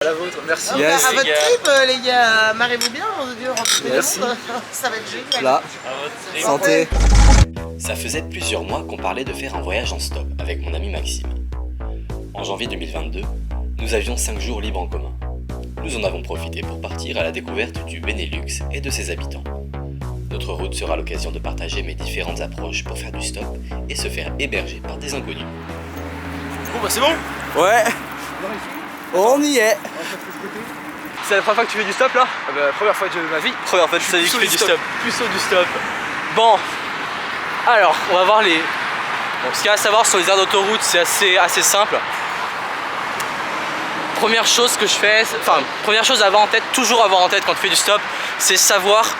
La vôtre, merci. Yes. À votre trip, les gars, marrez-vous bien, mon Dieu, rentrez Merci. ça va être génial. Là, santé. Ça faisait plusieurs mois qu'on parlait de faire un voyage en stop avec mon ami Maxime. En janvier 2022, nous avions 5 jours libres en commun. Nous en avons profité pour partir à la découverte du Benelux et de ses habitants. Notre route sera l'occasion de partager mes différentes approches pour faire du stop et se faire héberger par des inconnus. Bon bah c'est bon. Ouais. On y est. C'est la première fois que tu fais du stop là? Première fois de ma vie. Première fois que je fais du stop. Puceau du stop. Bon, alors on va voir les... Bon, ce qu'il y a à savoir sur les aires d'autoroute, c'est assez simple. Première chose que je fais, première chose à avoir en tête, toujours avoir en tête quand tu fais du stop, c'est savoir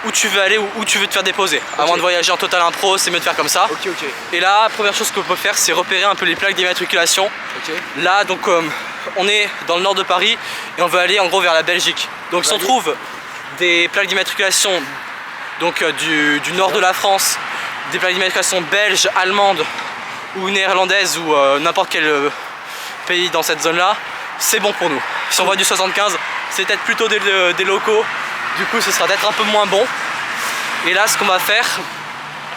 où tu veux aller ou où tu veux te faire déposer. Avant de voyager en total impro, c'est mieux de faire comme ça. Ok. Et là, première chose qu'on peut faire, c'est repérer un peu les plaques d'immatriculation. Ok. Là, donc, on est dans le nord de Paris et on veut aller en gros vers la Belgique. Donc, si on trouve des plaques d'immatriculation donc du nord de la France, des plaques d'immatriculation belges, allemandes ou néerlandaises ou n'importe quel pays dans cette zone-là, c'est bon pour nous. Si on voit du 75, c'est peut-être plutôt des locaux. Du coup, ce sera peut-être un peu moins bon. Et là, ce qu'on va faire,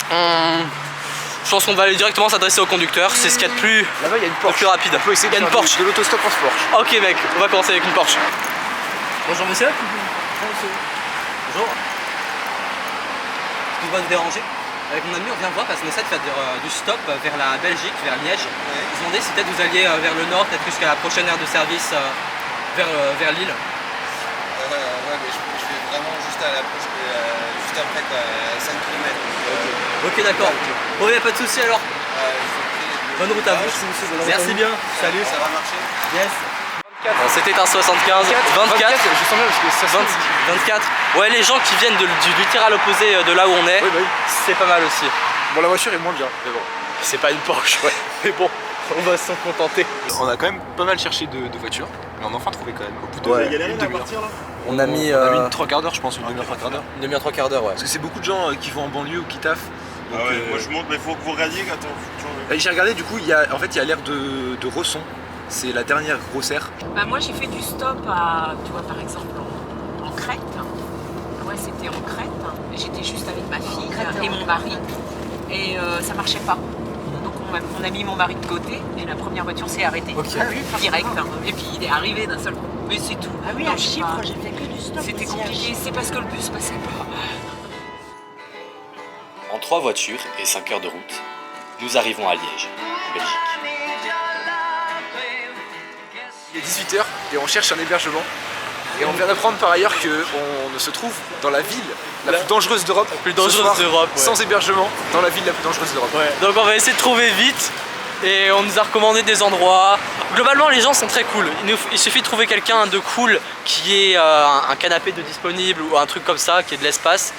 je pense qu'on va aller directement s'adresser au conducteur. C'est ce qu'il y a de plus, Là-bas, il y a une Porsche. plus rapide. On peut essayer Il y a une de faire Porsche. de l'autostop en Porsche. Ok mec, on va commencer avec une Porsche. Bonjour monsieur. Bonjour. Excuse-moi de vous déranger. Avec mon ami, on vient voir parce qu'on essaie de faire du stop vers la Belgique, vers Liège. Ils se demandaient si peut-être vous alliez vers le nord, peut-être jusqu'à la prochaine aire de service vers Lille. Ouais, mais je vais vraiment juste à l'approche, juste après, quoi, à 5 km. Ok d'accord. Bon, y a pas de souci alors. Bonne route à vous. Merci bien. Salut. Ça va marcher? Yes. Bon, c'était un 75, 24, je sens bien parce que ça 24. Ouais, les gens qui viennent du littéral opposé de là où on est, Oui, bah oui. c'est pas mal aussi. Bon, la voiture est moins bien, mais bon. C'est pas une Porsche, ouais. Mais bon, on va s'en contenter. On a quand même pas mal cherché de voitures, mais on a enfin trouvé quand même. Au bout de une demi-heure. On a mis, On a mis 3 quarts d'heure, je pense, une demi-heure, 3 quarts d'heure. Une demi-heure, 3 quarts d'heure, ouais. Parce que c'est beaucoup de gens qui vont en banlieue ou qui taffent. Donc, Ah ouais, moi je monte, mais faut que vous regardiez quand j'ai regardé, du coup, il y a l'aire de Resson. C'est la dernière grosse aire. Bah moi j'ai fait du stop à, tu vois par exemple en Crète. Ouais c'était en Crète. J'étais juste avec ma fille et mon mari et ça marchait pas. Donc on a mis mon mari de côté et la première voiture s'est arrêtée. Direct. Et puis il est arrivé d'un seul coup. Mais c'est tout. Ah oui, Non, à Chypre, pas- j'ai fait que du stop. C'était aussi à compliqué, Chypre. c'est parce que le bus passait pas. En 3 voitures et 5 heures de route, nous arrivons à Liège, en Belgique. Il est 18h et on cherche un hébergement. Et on vient d'apprendre par ailleurs qu'on se trouve dans la ville la plus dangereuse d'Europe. La plus dangereuse ce soir, d'Europe, ouais. Sans hébergement, dans la ville la plus dangereuse d'Europe. Ouais, donc on va essayer de trouver vite et on nous a recommandé des endroits. Globalement, les gens sont très cool. Il suffit de trouver quelqu'un de cool qui ait un canapé de disponible ou un truc comme ça, qui ait de l'espace.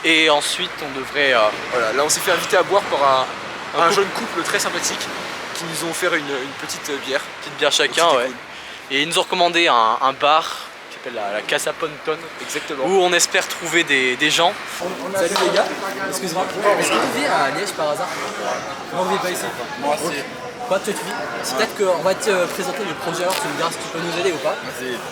Et ensuite, on devrait... Voilà, là on s'est fait inviter à boire par un jeune couple très sympathique qui nous ont offert une petite bière. petite bière chacun, C'était ouais. cool. Et ils nous ont recommandé un bar qui s'appelle la Casa Ponton, Exactement. où on espère trouver des gens. Salut les gars. Excuse-moi. Est-ce que tu vis à Liège par hasard? Non, on vit pas ici. Moi aussi. Quoi, tu vis? C'est peut-être qu'on va te présenter le projet, alors tu me diras si tu peux nous aider ou pas.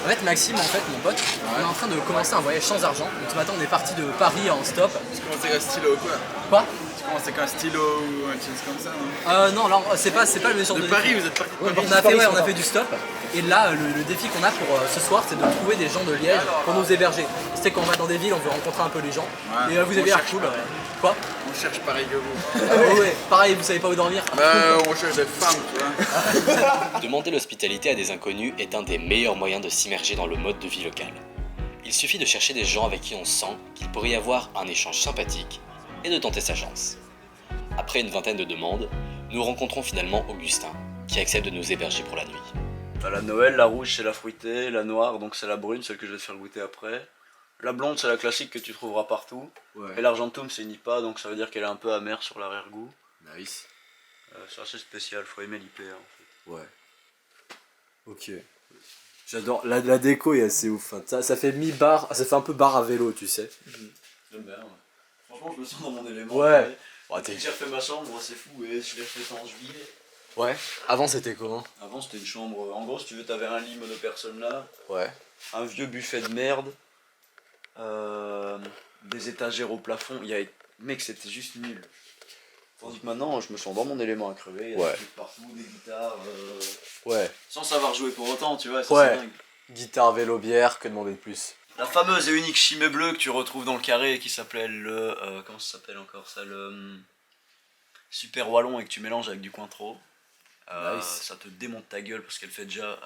En fait, Maxime, mon pote, on est en train de commencer un voyage sans argent. Donc ce matin, on est parti de Paris en stop. Tu commences avec un stylo quoi? Quoi? Tu commences avec un stylo ou un jeans comme ça, non? Non, alors c'est pas le même genre de Paris, défi. vous êtes parti de Ouais, Paris. on a fait du stop. Et là, le défi qu'on a pour ce soir, c'est de trouver des gens de Liège pour nous héberger. C'est quand on va dans des villes, on veut rencontrer un peu les gens. Ouais, Et vous avez l'air cool. Quoi? On cherche pareil que vous. Ouais, pareil, vous savez pas où dormir. On cherche des femmes, tu vois. Demander l'hospitalité à des inconnus est un des meilleurs moyens de s'immerger dans le mode de vie local. Il suffit de chercher des gens avec qui on sent qu'il pourrait y avoir un échange sympathique et de tenter sa chance. Après une vingtaine de demandes, nous rencontrons finalement Augustin, qui accepte de nous héberger pour la nuit. La Noël, la rouge c'est la fruitée, la noire donc c'est la brune, celle que je vais te faire goûter après. La blonde c'est la classique que tu trouveras partout. Ouais. Et l'argentum c'est une IPA donc ça veut dire qu'elle est un peu amère sur l'arrière-goût. Nice. C'est assez spécial, faut aimer l'IPA en fait. Ouais. Ok. J'adore. La déco est assez ouf. Hein. Ça fait mi-bar. Ça fait un peu bar à vélo, tu sais. J'aime bien, ouais. Franchement je me sens dans mon élément. Ouais. J'ai refait ma chambre, c'est fou, et je l'ai refait ça en juillet. Ouais. Avant c'était comment? Avant c'était une chambre, en gros si tu veux t'avais un lit monopersonne là, Ouais. un vieux buffet de merde, des étagères au plafond, mec c'était juste nul. Tandis que maintenant je me sens dans mon élément à crever, il y a des trucs partout, des guitares, Ouais. sans savoir jouer pour autant tu vois, ça Ouais. c'est dingue. Guitare, vélo, bière, que demander de plus? La fameuse et unique chimée bleue que tu retrouves dans le carré qui s'appelle le... comment ça s'appelle encore ça? Le Super Wallon et que tu mélanges avec du Cointreau. Nice. Ça te démonte ta gueule parce qu'elle fait déjà...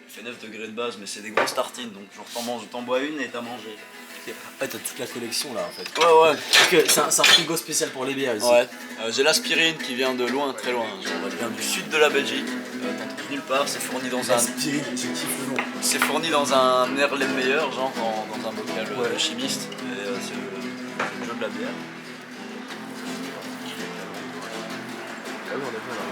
elle fait 9 degrés de base mais c'est des grosses tartines donc genre t'en bois une et t'as mangé. Ouais, t'as toute la collection là en fait. Ouais. C'est un frigo spécial pour les bières ici. Ouais. J'ai l'aspirine qui vient de loin, très loin. Genre, elle vient du sud de la Belgique. T'en trouves nulle part. C'est fourni dans un. Spirit, je kiffe le nom. C'est fourni dans un Erlenmeyer, genre dans un bocal chimiste. Et c'est le jeu de la bière. Ah oui, on a vu là.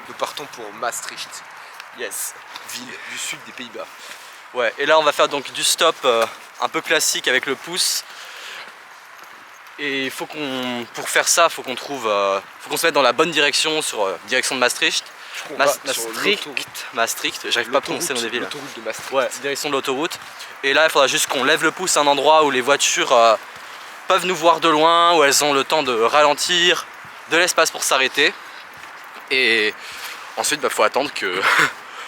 Nous partons pour Maastricht, Yes. ville du sud des Pays-Bas. Ouais, et là on va faire donc du stop un peu classique avec le pouce. Et pour faire ça, faut qu'on se mette dans la bonne direction sur direction de Maastricht. On va sur l'autoroute. Maastricht, j'arrive pas à prononcer le nom des villes. L'autoroute de Maastricht. Ouais, direction de l'autoroute. Et là, il faudra juste qu'on lève le pouce à un endroit où les voitures peuvent nous voir de loin, où elles ont le temps de ralentir, de l'espace pour s'arrêter. Et ensuite, faut attendre que...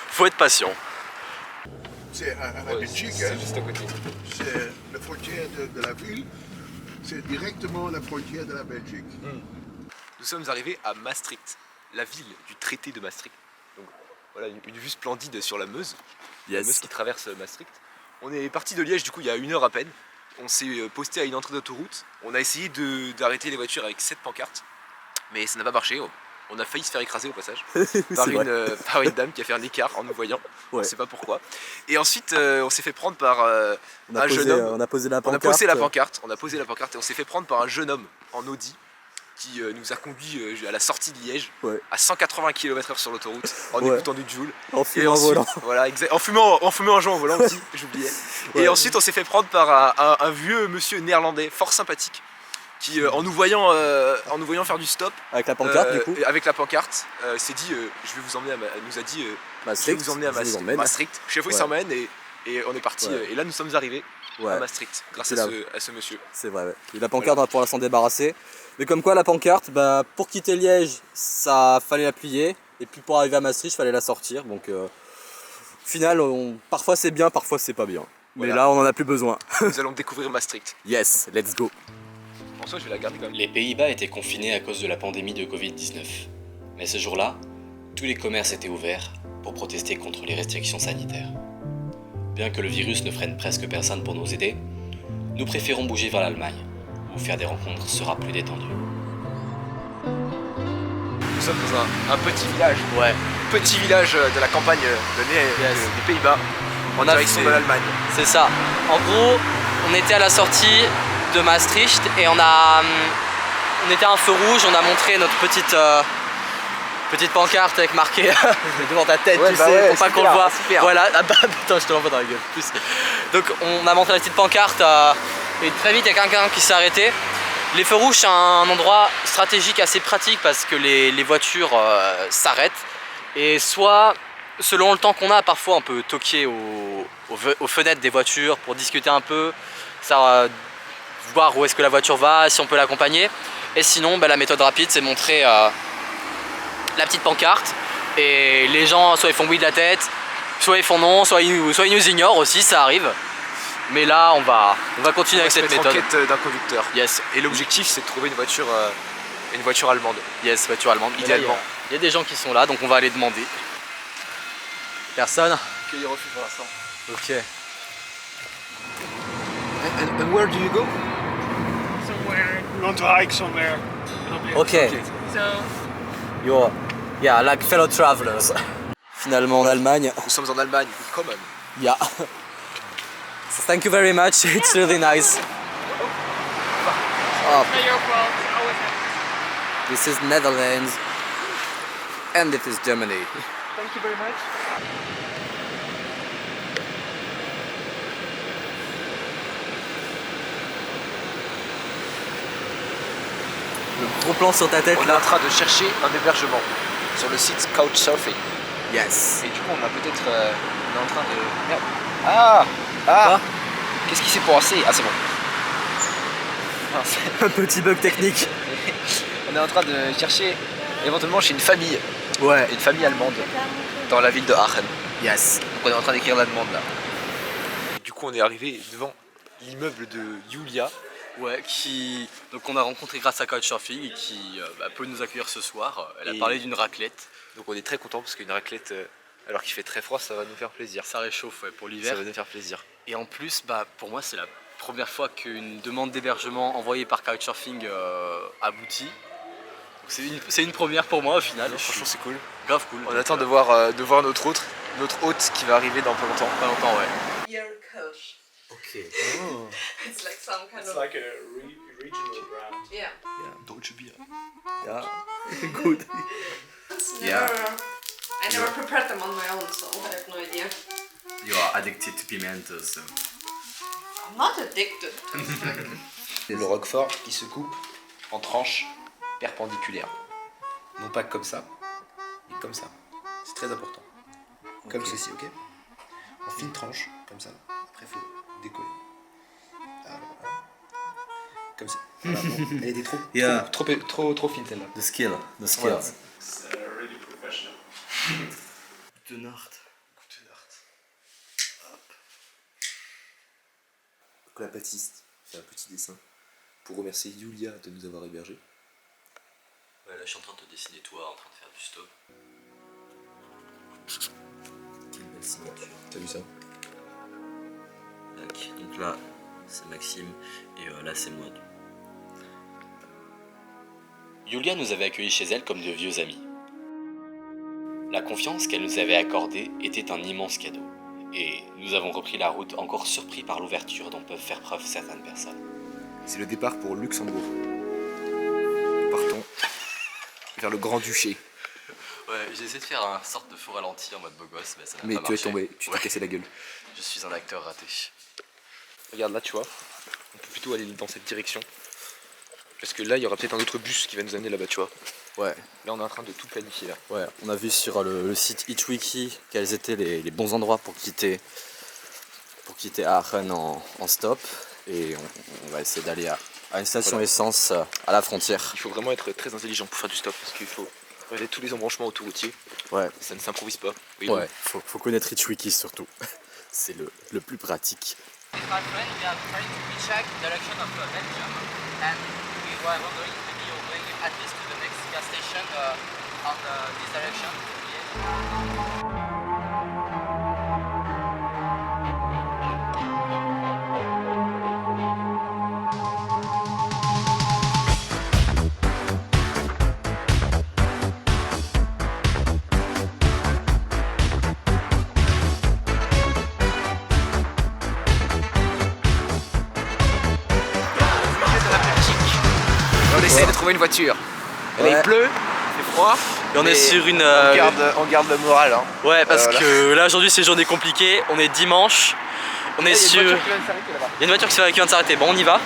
faut être patient. C'est à la Belgique, C'est juste à côté. c'est la frontière de la ville, c'est directement la frontière de la Belgique. Nous sommes arrivés à Maastricht, la ville du traité de Maastricht. Donc voilà, une vue splendide sur la Meuse. La Meuse qui traverse Maastricht. On est parti de Liège du coup il y a 1 heure à peine. On s'est posté à une entrée d'autoroute. On a essayé d'arrêter les voitures avec 7 pancartes, mais ça n'a pas marché. On a failli se faire écraser au passage par une dame qui a fait un écart en nous voyant. On ne sait pas pourquoi. Et ensuite on s'est fait prendre par un jeune homme. On a posé la On a pancarte. posé la pancarte, et on s'est fait prendre par un jeune homme en Audi qui nous a conduit à la sortie de Liège à 180 km/h sur l'autoroute en écoutant du Joule. En fumant en volant. Voilà, en fumant en jouant au volant aussi, j'oubliais. Et ensuite on s'est fait prendre par un vieux monsieur néerlandais fort sympathique qui en nous voyant faire du stop Avec la pancarte du coup. avec la pancarte s'est dit je vais vous emmener nous a dit je vais vous emmener à Maastricht. Chef il s'emmène et on est parti et là nous sommes arrivés à Maastricht grâce à ce monsieur. C'est vrai, ouais. Et la pancarte, on va pouvoir s'en débarrasser. Mais comme quoi, la pancarte, pour quitter Liège, ça fallait la plier. Et puis pour arriver à Maastricht, il fallait la sortir. Donc, au final, parfois c'est bien, parfois c'est pas bien. Mais là, on en a plus besoin. Nous allons découvrir Maastricht. Yes, let's go. En soi, je vais la garder quand même. Les Pays-Bas étaient confinés à cause de la pandémie de Covid-19. Mais ce jour-là, tous les commerces étaient ouverts pour protester contre les restrictions sanitaires. Bien que le virus ne freine presque personne pour nous aider, nous préférons bouger vers l'Allemagne, où faire des rencontres sera plus détendu. Nous sommes dans un petit village. Petit village de la campagne des Pays-Bas en direction de l'Allemagne. C'est ça. En gros, on était à la sortie de Maastricht et on était à un feu rouge, on a montré notre petite pancarte avec marqué devant ta tête, pour pas qu'on le voit. Voilà, attends, je te l'envoie dans la gueule. Plus. Donc on a montré la petite pancarte et très vite il y a quelqu'un qui s'est arrêté. Les feux rouges c'est un endroit stratégique assez pratique parce que les voitures s'arrêtent et soit selon le temps qu'on a, parfois on peut toquer aux fenêtres des voitures pour discuter un peu, voir où est-ce que la voiture va, si on peut l'accompagner. Et sinon la méthode rapide c'est montrer la petite pancarte et les gens soit ils font oui de la tête, soit ils font non, soit ils nous ignorent aussi, ça arrive. Mais là on va continuer avec cette méthode. En quête d'un conducteur. Yes. Et l'objectif c'est de trouver une voiture allemande. Yes, voiture allemande. Idéalement. Il y a des gens qui sont là donc on va aller demander. Personne? Que des refus pour l'instant. Ok. And where do you go? Somewhere. We want to hike somewhere. Ok. So, like fellow travelers. Finalement en Allemagne. Nous sommes en Allemagne. Willkommen. Yeah. So thank you very much. It's really nice. not your fault. Always happens. This is Netherlands. And this is Germany. Thank you very much. Le gros plan sur ta tête On est là. en train de chercher un hébergement sur le site Couchsurfing. Yes. Et du coup, on a peut-être. On est en train de. Merde. Ah. Qu'est-ce qui s'est passé? Ah, c'est bon. Un petit bug technique. On est en train de chercher éventuellement chez une famille. Ouais. Une famille allemande dans la ville de Aachen. Yes. Donc on est en train d'écrire la demande là. Du coup, on est arrivé devant l'immeuble de Julia. Ouais, donc on a rencontré grâce à Couchsurfing et qui peut nous accueillir ce soir. Elle a parlé d'une raclette. Donc on est très content parce qu'une raclette, alors qu'il fait très froid, ça va nous faire plaisir. Ça réchauffe ouais, pour l'hiver. Ça va nous faire plaisir. Et en plus, pour moi, c'est la première fois qu'une demande d'hébergement envoyée par Couchsurfing aboutit. C'est une première pour moi au final. Franchement, c'est cool. Grave cool. On attend de voir notre hôte qui va arriver dans pas longtemps. Pas longtemps, ouais. Your coach. Ok. Oh. It's like some kind of. like a regional brand. Yeah. Deutsche Bier. Yeah. Good. Yeah. I never prepared them on my own, so I have no idea. You are addicted to pimento, so. I'm not addicted. C'est le roquefort qui se coupe en tranches perpendiculaires. Non pas comme ça, mais comme ça. C'est très important. Comme ceci, ok? En fine tranche, comme ça. Après, il faut décoller. Alors, voilà. Comme ça. Voilà, bon. Elle était trop fine celle-là. The skill. Voilà. It's really professional. De Nord. Donc la pâtiste fait un petit dessin pour remercier Julia de nous avoir hébergés. Ouais, là je suis en train de te dessiner toi, en train de faire du stop. Quelle belle signature. T'as vu ça? Tac. Donc là, c'est Maxime, et là c'est moi. Julia nous avait accueillis chez elle comme de vieux amis. La confiance qu'elle nous avait accordée était un immense cadeau. Et nous avons repris la route encore surpris par l'ouverture dont peuvent faire preuve certaines personnes. C'est le départ pour Luxembourg. Nous partons vers le Grand-Duché. Ouais, j'ai essayé de faire une sorte de faux ralenti en mode beau gosse, mais ça n'a Mais pas tu es marché. tombé, tu t'es cassé la gueule. Je suis un acteur raté. Regarde là, tu vois, on peut plutôt aller dans cette direction. Parce que là, il y aura peut-être un autre bus qui va nous amener là-bas, tu vois. Ouais. Là, on est en train de tout planifier là. Ouais, on a vu sur le site Hitchwiki quels étaient les bons endroits pour quitter Aachen en stop. Et on va essayer d'aller à une station essence à la frontière. Il faut vraiment être très intelligent pour faire du stop parce qu'il faut regarder tous les embranchements autoroutiers. Ouais. Ça ne s'improvise pas. Oui, Ouais, faut connaître Hitchwiki surtout. C'est le plus pratique. With my friend, we are trying to recheck direction of Belgium, and we were wondering maybe you're going at least to the next gas station on this direction. On essaie de trouver une voiture. Et là, Ouais. il pleut, il fait froid. Et on mais est sur une. On garde le moral. Hein. Ouais, parce Voilà. que là aujourd'hui c'est journée compliquée. On est dimanche. On est sur. Il y a une voiture qui vient de s'arrêter. Bon, on y va.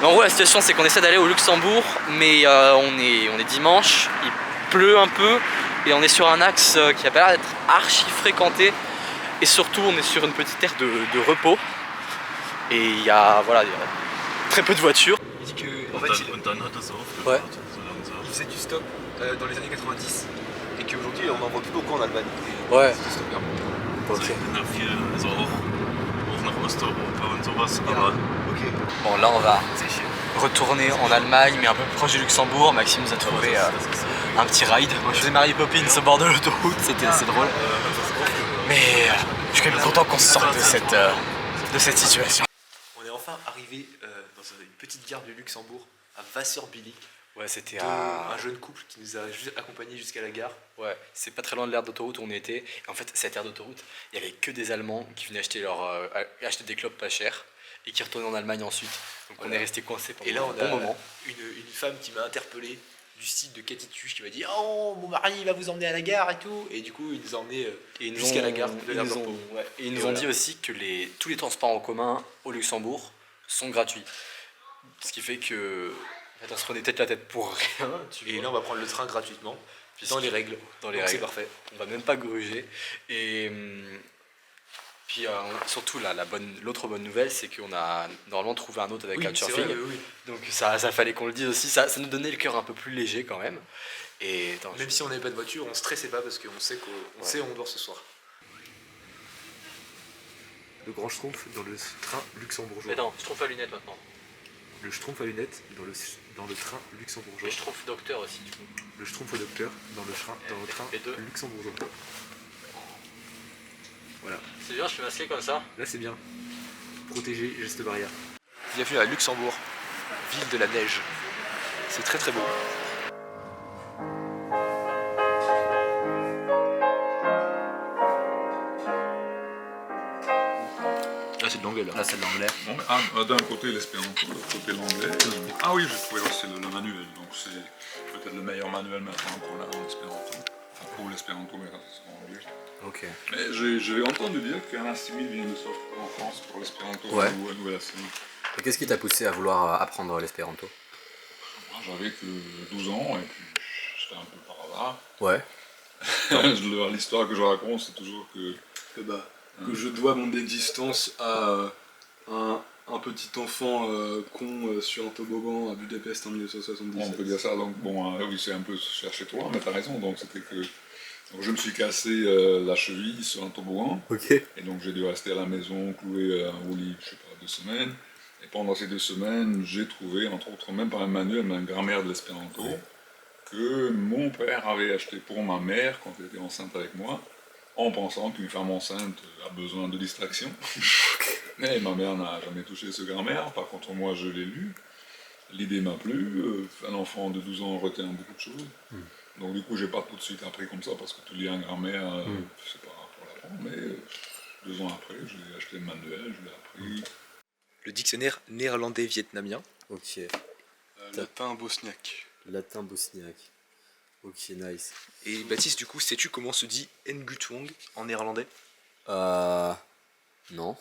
Mais en gros, la situation c'est qu'on essaie d'aller au Luxembourg, mais on est dimanche. Il pleut un peu et on est sur un axe qui a pas l'air d'être archi fréquenté. Et surtout, on est sur une petite aire de repos. Et il y a très peu de voitures. Il dit que en fait, Ouais. il faisait du stop dans les années 90 et qu'aujourd'hui on en voit plus beaucoup en Allemagne. Et Ouais. c'est stopper. Ok. Ok. Bon, là on va retourner en Allemagne, mais un peu plus proche du Luxembourg. Maxime nous a trouvé un petit ride. Moi je faisais Mary Poppins au bord de l'autoroute, c'était assez drôle. Mais je suis quand même content qu'on se sorte de cette situation. On est enfin arrivé dans une petite gare du Luxembourg à Wasserbillig. Ouais, c'était Un jeune couple qui nous a juste accompagnés jusqu'à la gare. Ouais, c'est pas très loin de l'aire d'autoroute où on était. Et en fait, cette aire d'autoroute, il y avait que des Allemands qui venaient acheter des clopes pas chères et qui retournaient en Allemagne ensuite. Donc on est resté coincé pendant Et là, on un bon a moment. une femme qui m'a interpellé du site de Cathy Tuche qui m'a dit oh mon mari va vous emmener à la gare et tout, et du coup ils nous ont emmenés jusqu'à la gare de l'air d'Ampo. Et ils nous ont dit aussi que tous les transports en commun au Luxembourg sont gratuits, ce qui fait que On se prenait peut-être la tête pour rien. Et là, on va prendre le train gratuitement, dans les règles. Dans les Donc règles. c'est parfait. On va même pas gruger. Et puis surtout là, l'autre bonne nouvelle, c'est qu'on a normalement trouvé un hôte avec Oui, c'est Couchsurfing. vrai, oui. Donc ça fallait qu'on le dise aussi. Ça nous donnait le cœur un peu plus léger quand même. Et attends, Même si on n'avait pas de voiture, on stressait pas parce qu'on sait qu'on sait où on dort ce soir. Le grand schtroumpf dans le train luxembourgeois. Mais non, je trouve à lunettes maintenant. Le schtroumpf à lunettes dans le train luxembourgeois. Et je trouve docteur aussi du coup. Le schtroumpf au docteur dans le train les deux. luxembourgeois. Voilà. C'est bien, je suis masqué comme ça. Là c'est bien. Protégé, geste barrière. Bienvenue à Luxembourg, ville de la neige. C'est très très beau. Là c'est de l'anglais là. Là c'est de l'anglais. Bon, d'un côté l'espéranto, de l'autre côté l'anglais. Ah oui, j'ai trouvé aussi le manuel, donc c'est peut-être le meilleur manuel maintenant qu'on a en espéranto. Enfin pour l'espéranto, mais en anglais. Ok. Mais j'ai entendu dire qu'un assimile vient de sortir en France pour l'espéranto, Ouais. ou un nouvel assimile. Et qu'est-ce qui t'a poussé à vouloir apprendre l'espéranto? J'avais que 12 ans et puis j'étais un peu par hasard. Ouais. L'histoire que je raconte, c'est toujours que je dois mon existence à un petit enfant con sur un toboggan à Budapest en 1977. on peut dire ça, donc bon, oui, c'est un peu chercher toi, mais t'as raison, donc c'était que donc, je me suis cassé la cheville sur un toboggan, et donc j'ai dû rester à la maison cloué au lit, je sais pas, 2 semaines, et pendant ces 2 semaines, j'ai trouvé, entre autres, même par un manuel, une grammaire de l'espéranto, que mon père avait acheté pour ma mère quand elle était enceinte avec moi, en pensant qu'une femme enceinte a besoin de distraction. Mais ma mère n'a jamais touché ce grammaire, par contre moi je l'ai lu, l'idée m'a plu, un enfant de 12 ans retient beaucoup de choses, donc du coup j'ai pas tout de suite appris comme ça, parce que tu lis un grammaire, c'est pas pour l'apprendre, mais 2 ans après j'ai acheté le manuel, je l'ai appris. Le dictionnaire néerlandais-vietnamien. Ok. Latin bosniaque. Latin bosniaque. Ok, nice. Et Baptiste, du coup, sais-tu comment se dit Ngutwong en néerlandais? Non.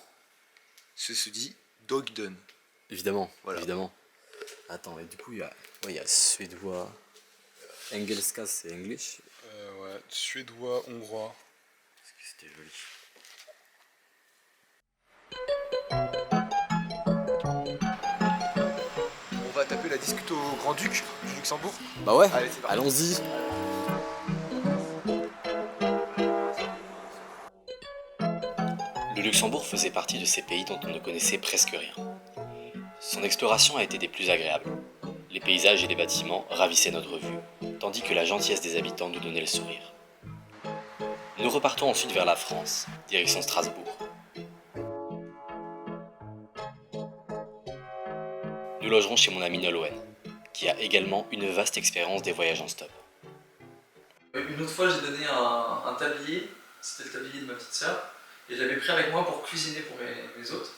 Ce se dit Dogden. Évidemment, Voilà. évidemment. Attends, et du coup, il y a suédois. Engelska, c'est English. Ouais, suédois, hongrois. Parce que c'était joli. On va taper la discute au Grand-Duc du Luxembourg. Bah ouais, Allez, c'est parti. allons-y. Le Luxembourg faisait partie de ces pays dont on ne connaissait presque rien. Son exploration a été des plus agréables. Les paysages et les bâtiments ravissaient notre vue, tandis que la gentillesse des habitants nous donnait le sourire. Nous repartons ensuite vers la France, direction Strasbourg. Nous logerons chez mon ami Nolwenn, qui a également une vaste expérience des voyages en stop. Une autre fois, j'ai donné un tablier, c'était le tablier de ma petite sœur, et je l'avais pris avec moi pour cuisiner pour mes hôtes.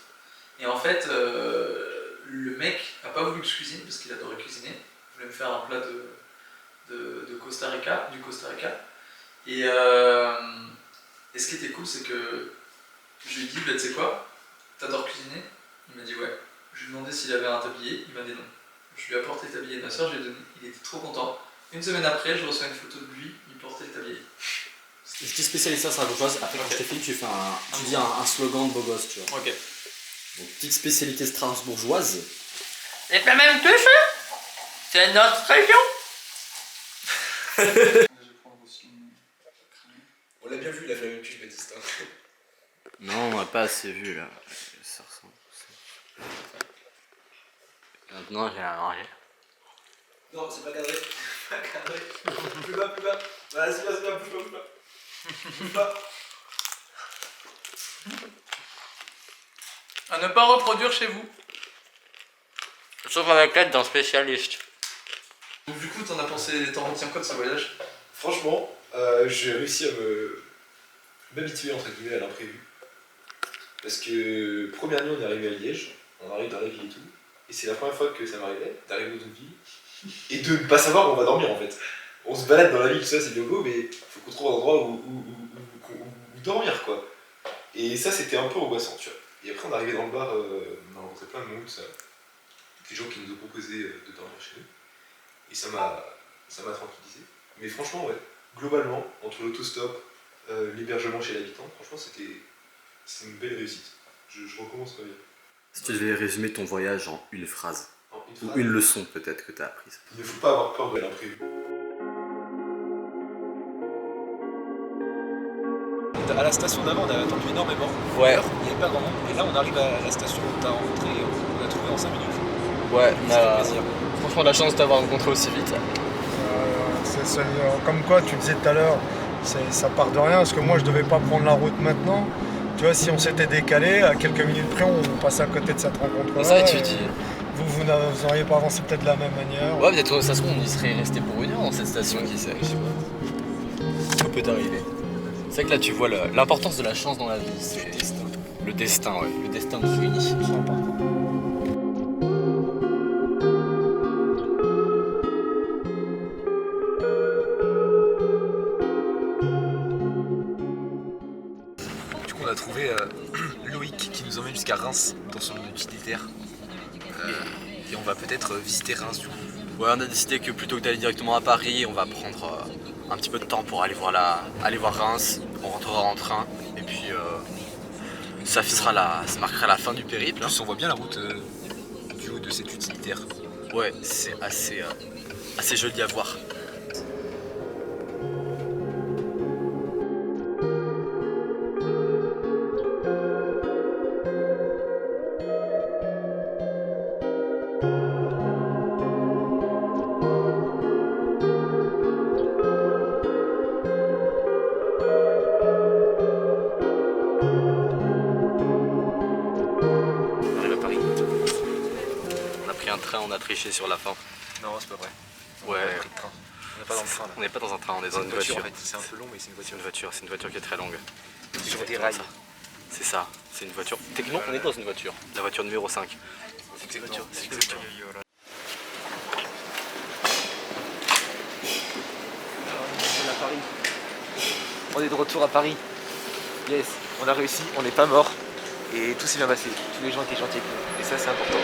Et en fait, le mec n'a pas voulu que je cuisine parce qu'il adorait cuisiner. Il voulait me faire un plat de Costa Rica, du Costa Rica. Et ce qui était cool, c'est que je lui ai dit, bah, tu sais quoi, t'adores cuisiner? Il m'a dit ouais. Je lui ai demandé s'il avait un tablier, il m'a dit non. Je lui ai apporté le tablier de ma soeur, je lui ai donné, il était trop content. Une semaine après, je reçois une photo de lui, il portait le tablier. J'étais spécialiste à strasbourgeoise, après quand je t'ai fini, tu dis un slogan de beau gosse, tu vois. Ok. Donc, petite spécialité strasbourgeoise. Et la même touche, c'est notre région. On l'a bien vu, la flamme cuche, Baptiste. Non, on n'a pas assez vu là. Ça ressemble. Maintenant, j'ai à manger. Non, c'est pas cadré. Pas cadré. Plus bas, plus bas. Voilà, c'est pas, bouge pas, bouge pas. Bouge pas. À ne pas reproduire chez vous. Sauf avec l'aide d'un spécialiste. Donc du coup, t'en retiens quoi de ce voyage? Franchement, j'ai réussi à m'habituer entre guillemets à l'imprévu. Parce que première nuit on est arrivé à Liège, on arrive dans la ville et tout, et c'est la première fois que ça m'arrivait d'arriver dans une ville et de ne pas savoir où on va dormir en fait. On se balade dans la ville, tout ça c'est bien beau, mais il faut qu'on trouve un endroit où dormir quoi. Et ça c'était un peu angoissant, tu vois. Et après on est arrivé dans le bar, on a rencontré plein de monde, ça. des gens qui nous ont proposé de dormir chez eux. Et ça m'a tranquillisé. Mais franchement, ouais, globalement, entre l'autostop, l'hébergement chez l'habitant, franchement, c'est une belle réussite. Je recommence quand même. Si tu devais résumer ton voyage en une phrase, ou une leçon peut-être que tu as apprise. Il ne faut pas avoir peur de l'imprévu. À la station d'avant, on a attendu énormément. Ouais. Il n'y avait pas grand monde. Et là, on arrive à la station où tu as rencontré, on a trouvé en 5 minutes. Ouais, on a franchement la chance de t'avoir rencontré aussi vite. Comme quoi, tu disais tout à l'heure, ça part de rien, parce que moi, je devais pas prendre la route maintenant. Tu vois, si on s'était décalé, à quelques minutes près, on passait à côté de cette rencontre-là. Ça, tu dis. Vous n'auriez pas avancé peut-être de la même manière. Ouais, peut-être ça se trouve, on y serait resté pour 1 heure dans cette station, qui sait, je sais pas. Ça peut t'arriver. C'est vrai que là, tu vois l'importance de la chance dans la vie. C'est le destin, ouais. Le destin nous unit. C'est important. Du coup, on a trouvé Loïc qui nous emmène jusqu'à Reims dans son utilitaire. Et on va peut-être visiter Reims du coup. Ouais, on a décidé que plutôt que d'aller directement à Paris, on va prendre un petit peu de temps pour aller voir Reims. On rentrera en train et puis ça marquera la fin du périple. En plus, on voit bien la route du haut de cet utilitaire. Ouais, c'est assez joli à voir. On a triché sur la fin. Non, c'est pas vrai. Ouais. On n'est pas dans le train là. On n'est pas dans un train, on est dans une voiture. En fait. C'est un peu long, mais c'est une voiture. C'est une voiture qui est très longue. Sur des rails. C'est ça, c'est une voiture. Techniquement, on est dans une voiture. La voiture numéro 5. C'est une voiture. C'est une voiture. On est de retour à Paris. Yes, on a réussi, on n'est pas mort. Et tout s'est bien passé. Tous les gens étaient gentils avec nous. Et ça, c'est important.